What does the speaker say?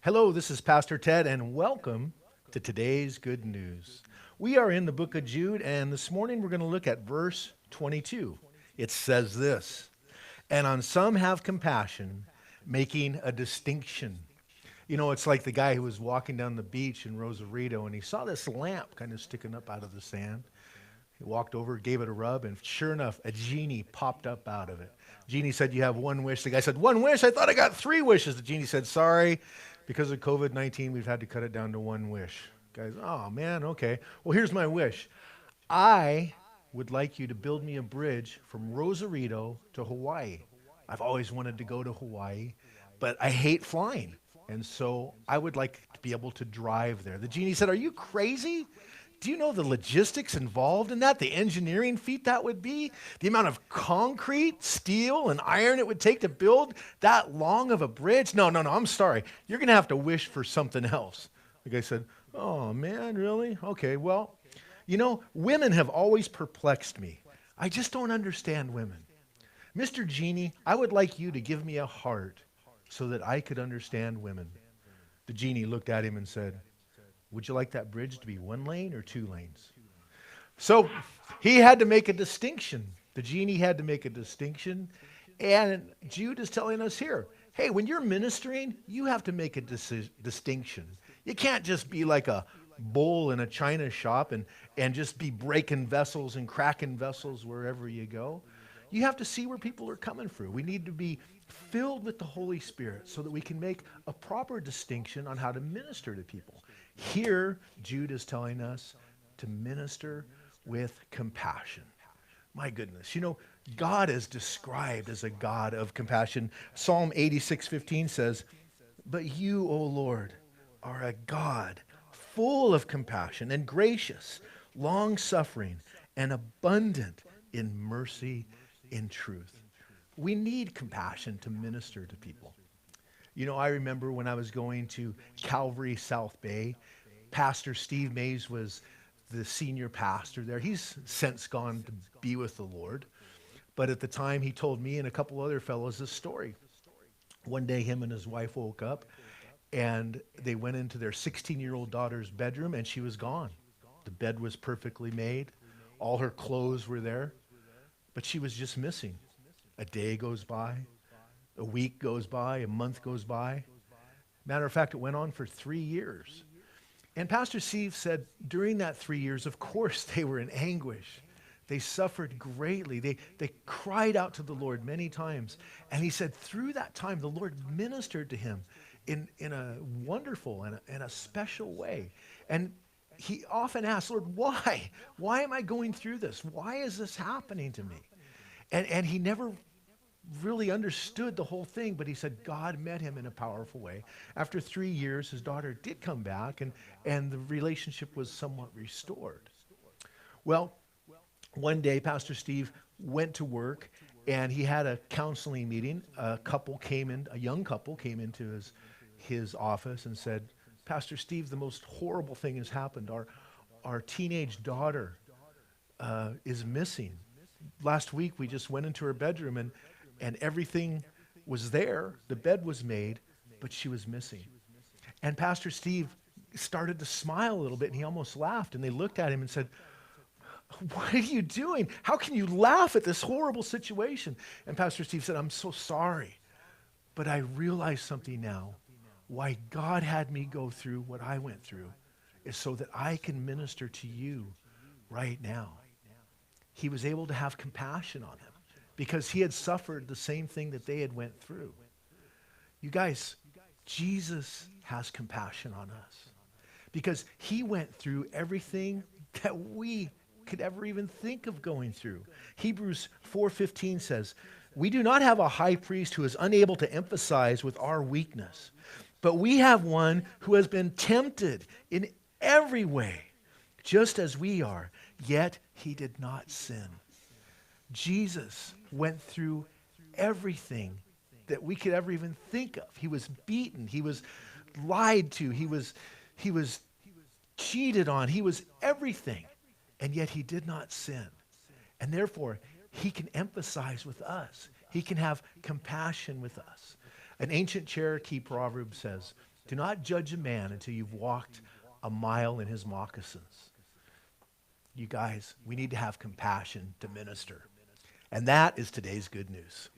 Hello, this is Pastor Ted, and welcome to today's good news. We are in the book of Jude, and this morning we're going to look at verse 22. It says this, and on some have compassion, making a distinction. You know, it's like the guy who was walking down the beach in Rosarito, and he saw this lamp kind of sticking up out of the sand. He walked over, gave it a rub, and sure enough, a genie popped up out of it. Genie said, "You have one wish." The guy said, "One wish? I thought I got three wishes." The genie said, "Sorry, because of COVID-19, we've had to cut it down to one wish." Guys, oh man, okay. Well, here's my wish. I would like you to build me a bridge from Rosarito to Hawaii. I've always wanted to go to Hawaii, but I hate flying. And so I would like to be able to drive there. The genie said, "Are you crazy? Do you know the logistics involved in that? The engineering feat that would be? The amount of concrete, steel, and iron it would take to build that long of a bridge? No, I'm sorry. You're going to have to wish for something else." The guy said, "Oh, man, really? Okay, well, you know, women have always perplexed me. I just don't understand women. Mr. Genie, I would like you to give me a heart so that I could understand women." The genie looked at him and said, "Would you like that bridge to be one lane or two lanes?" So he had to make a distinction. The genie had to make a distinction. And Jude is telling us here, hey, when you're ministering, you have to make a distinction. You can't just be like a bull in a china shop and just be breaking vessels and cracking vessels wherever you go. You have to see where people are coming from. We need to be filled with the Holy Spirit so that we can make a proper distinction on how to minister to people. Here, Jude is telling us to minister with compassion. My goodness, you know, God is described as a God of compassion. Psalm 86:15 says, "But you, O Lord, are a God full of compassion and gracious, long-suffering, and abundant in mercy and truth." We need compassion to minister to people. You know, I remember when I was going to Calvary, South Bay, Pastor Steve Mays was the senior pastor there. He's since gone to be with the Lord. But at the time, he told me and a couple other fellows this story. One day, him and his wife woke up, and they went into their 16-year-old daughter's bedroom, and she was gone. The bed was perfectly made. All her clothes were there, but she was just missing. A day goes by. A week goes by, a month goes by. Matter of fact, it went on for 3 years. And Pastor Steve said during that 3 years, of course, they were in anguish. They suffered greatly. They cried out to the Lord many times. And he said through that time, the Lord ministered to him in a wonderful and a special way. And he often asked, "Lord, why? Why am I going through this? Why is this happening to me?" And he never really understood the whole thing, but he said God met him in a powerful way. After 3 years, his daughter did come back, and the relationship was somewhat restored. Well, one day, Pastor Steve went to work, and he had a counseling meeting. A young couple came into his office and said, "Pastor Steve, the most horrible thing has happened. Our teenage daughter is missing. Last week, we just went into her bedroom, and everything was there. The bed was made, but she was missing." And Pastor Steve started to smile a little bit, and he almost laughed. And they looked at him and said, "What are you doing? How can you laugh at this horrible situation?" And Pastor Steve said, "I'm so sorry, but I realize something now. Why God had me go through what I went through is so that I can minister to you right now." He was able to have compassion on him because he had suffered the same thing that they had went through. You guys, Jesus has compassion on us because he went through everything that we could ever even think of going through. Hebrews 4:15 says, "We do not have a high priest who is unable to empathize with our weakness, but we have one who has been tempted in every way, just as we are, yet he did not sin." Jesus went through everything that we could ever even think of. He was beaten. He was lied to. He was cheated on. He was everything. And yet he did not sin. And therefore, he can empathize with us. He can have compassion with us. An ancient Cherokee proverb says, Do not judge a man until you've walked a mile in his moccasins. You guys, we need to have compassion to minister. And that is today's good news.